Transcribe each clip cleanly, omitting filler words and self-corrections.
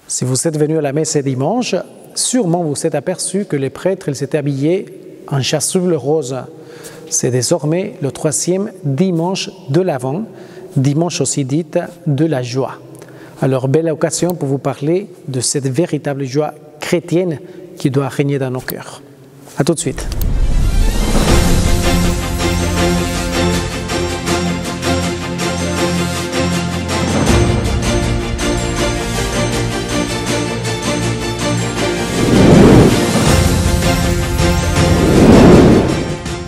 Si vous êtes venu à la messe ce dimanche, sûrement vous vous êtes aperçu que les prêtres s'étaient habillés en chasuble rose. C'est désormais le 3e dimanche de l'Avent, dimanche aussi dit de la joie. Alors, belle occasion pour vous parler de cette véritable joie chrétienne qui doit régner dans nos cœurs. À tout de suite.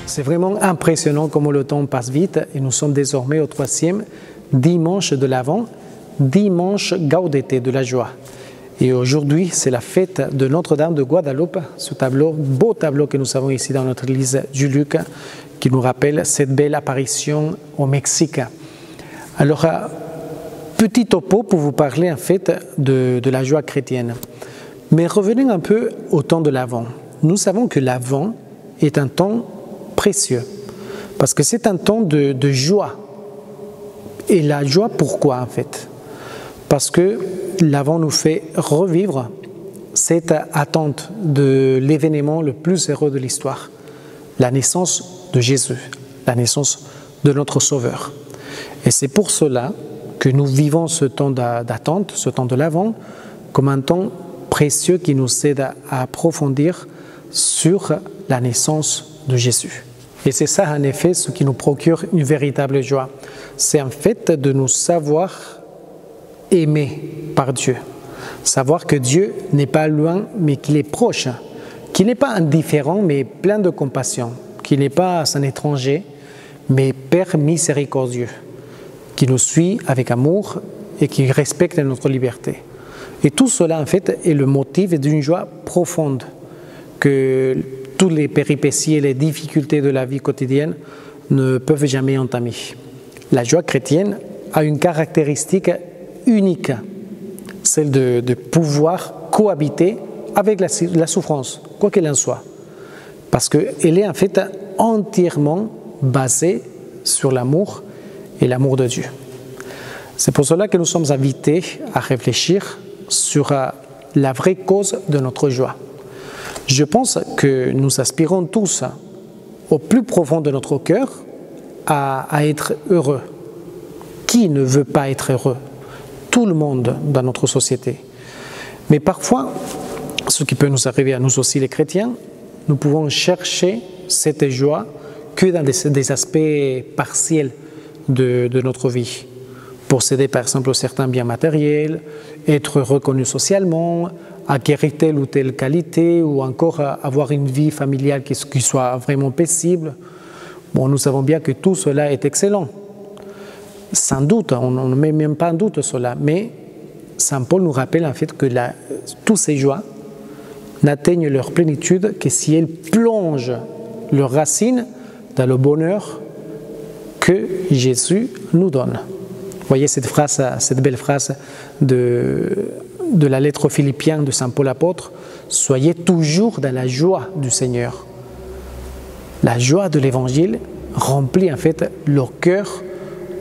C'est vraiment impressionnant comment le temps passe vite et nous sommes désormais au 3e dimanche de l'Avent, dimanche Gaudete de la joie. Et aujourd'hui, c'est la fête de Notre-Dame de Guadeloupe, ce tableau, beau tableau que nous avons ici dans notre église du Luc, qui nous rappelle cette belle apparition au Mexique. Alors, petit topo pour vous parler en fait de la joie chrétienne. Mais revenons un peu au temps de l'Avent. Nous savons que l'Avent est un temps précieux, parce que c'est un temps de joie. Et la joie, pourquoi en fait? Parce que l'Avent nous fait revivre cette attente de l'événement le plus heureux de l'histoire, la naissance de Jésus, la naissance de notre Sauveur. Et c'est pour cela que nous vivons ce temps d'attente, ce temps de l'Avent, comme un temps précieux qui nous aide à approfondir sur la naissance de Jésus. Et c'est ça, en effet, ce qui nous procure une véritable joie. C'est en fait de nous savoir aimés par Dieu. Savoir que Dieu n'est pas loin, mais qu'il est proche. Qu'il n'est pas indifférent, mais plein de compassion. Qu'il n'est pas un étranger, mais Père miséricordieux. Qui nous suit avec amour et qui respecte notre liberté. Et tout cela, en fait, est le motif d'une joie profonde que toutes les péripéties et les difficultés de la vie quotidienne ne peuvent jamais entamer. La joie chrétienne a une caractéristique unique, celle de pouvoir cohabiter avec la souffrance, quoi qu'elle en soit. Parce qu'elle est en fait entièrement basée sur l'amour et l'amour de Dieu. C'est pour cela que nous sommes invités à réfléchir sur la vraie cause de notre joie. Je pense que nous aspirons tous, au plus profond de notre cœur, à être heureux. Qui ne veut pas être heureux? Tout le monde dans notre société. Mais parfois, ce qui peut nous arriver à nous aussi les chrétiens, nous pouvons chercher cette joie que dans des aspects partiels de notre vie. Posséder par exemple certains biens matériels, être reconnu socialement, acquérir telle ou telle qualité ou encore avoir une vie familiale qui soit vraiment paisible. Bon, nous savons bien que tout cela est excellent. Sans doute, on ne met même pas en doute cela, mais Saint Paul nous rappelle en fait que toutes ces joies n'atteignent leur plénitude que si elles plongent leurs racines dans le bonheur que Jésus nous donne. Vous voyez cette belle phrase de la lettre aux Philippiens de Saint Paul apôtre, « Soyez toujours dans la joie du Seigneur ». La joie de l'Évangile remplit en fait le cœur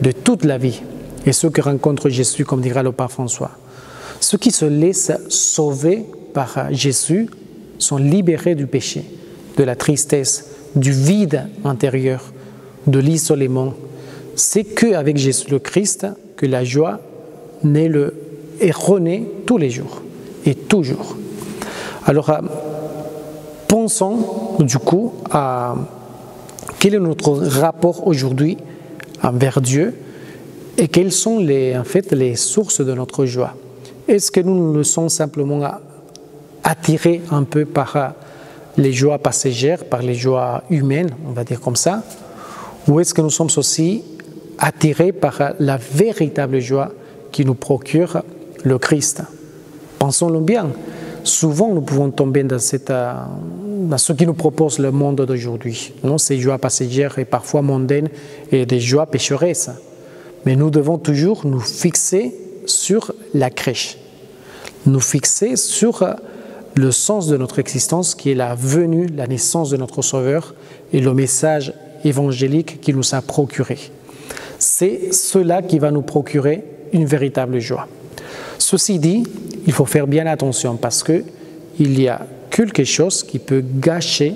de toute la vie. Et ceux qui rencontrent Jésus, comme dira le pape François, ceux qui se laissent sauver par Jésus sont libérés du péché, de la tristesse, du vide intérieur, de l'isolement. C'est qu'avec Jésus le Christ que la joie est renaît tous les jours et toujours. Alors, pensons du coup à quel est notre rapport aujourd'hui envers Dieu et quelles sont en fait les sources de notre joie. Est-ce que nous nous sommes simplement attirés un peu par les joies passagères, par les joies humaines, on va dire comme ça, ou est-ce que nous sommes aussi attirés par la véritable joie qui nous procure le Christ? Pensons-le bien. Souvent, nous pouvons tomber dans ce qui nous propose le monde d'aujourd'hui. Ces joies passagères et parfois mondaines et des joies pécheresses. Mais nous devons toujours nous fixer sur la crèche. Nous fixer sur le sens de notre existence qui est la venue, la naissance de notre Sauveur et le message évangélique qu'il nous a procuré. C'est cela qui va nous procurer une véritable joie. Ceci dit, il faut faire bien attention parce qu'il y a quelque chose qui peut gâcher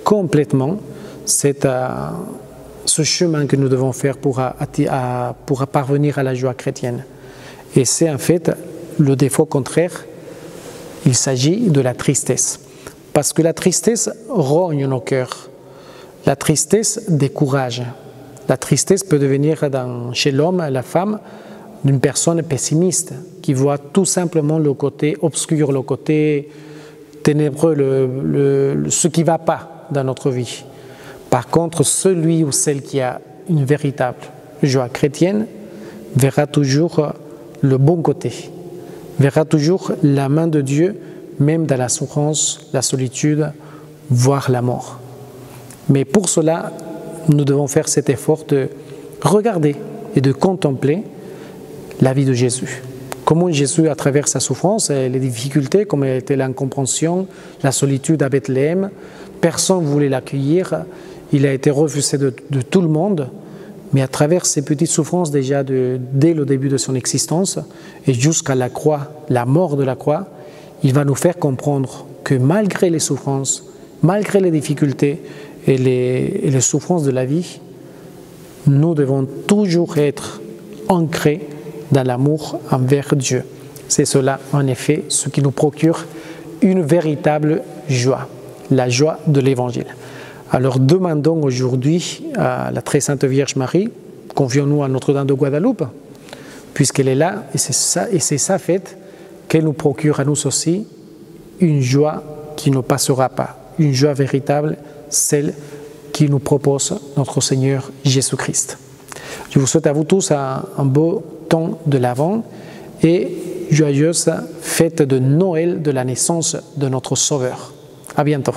complètement ce chemin que nous devons faire pour parvenir à la joie chrétienne. Et c'est en fait le défaut contraire, il s'agit de la tristesse. Parce que la tristesse rogne nos cœurs, la tristesse décourage. La tristesse peut devenir chez l'homme, la femme, d'une personne pessimiste qui voit tout simplement le côté obscur, le côté ténébreux, ce qui ne va pas dans notre vie. Par contre, celui ou celle qui a une véritable joie chrétienne verra toujours le bon côté, verra toujours la main de Dieu, même dans la souffrance, la solitude, voire la mort. Mais pour cela, nous devons faire cet effort de regarder et de contempler la vie de Jésus. Comment Jésus, à travers sa souffrance et les difficultés, comme était l'incompréhension, la solitude à Bethléem, personne ne voulait l'accueillir, il a été refusé de tout le monde, mais à travers ces petites souffrances déjà dès le début de son existence et jusqu'à la croix, la mort de la croix, il va nous faire comprendre que malgré les souffrances, malgré les difficultés et les souffrances de la vie, nous devons toujours être ancrés dans l'amour envers Dieu. C'est cela, en effet, ce qui nous procure une véritable joie, la joie de l'Évangile. Alors demandons aujourd'hui à la très sainte Vierge Marie, confions-nous à Notre-Dame de Guadeloupe, puisqu'elle est là, et c'est sa fête, qu'elle nous procure à nous aussi une joie qui ne passera pas, une joie véritable, celle qui nous propose notre Seigneur Jésus-Christ. Je vous souhaite à vous tous un beau temps de l'Avent et joyeuse fête de Noël de la naissance de notre Sauveur. À bientôt.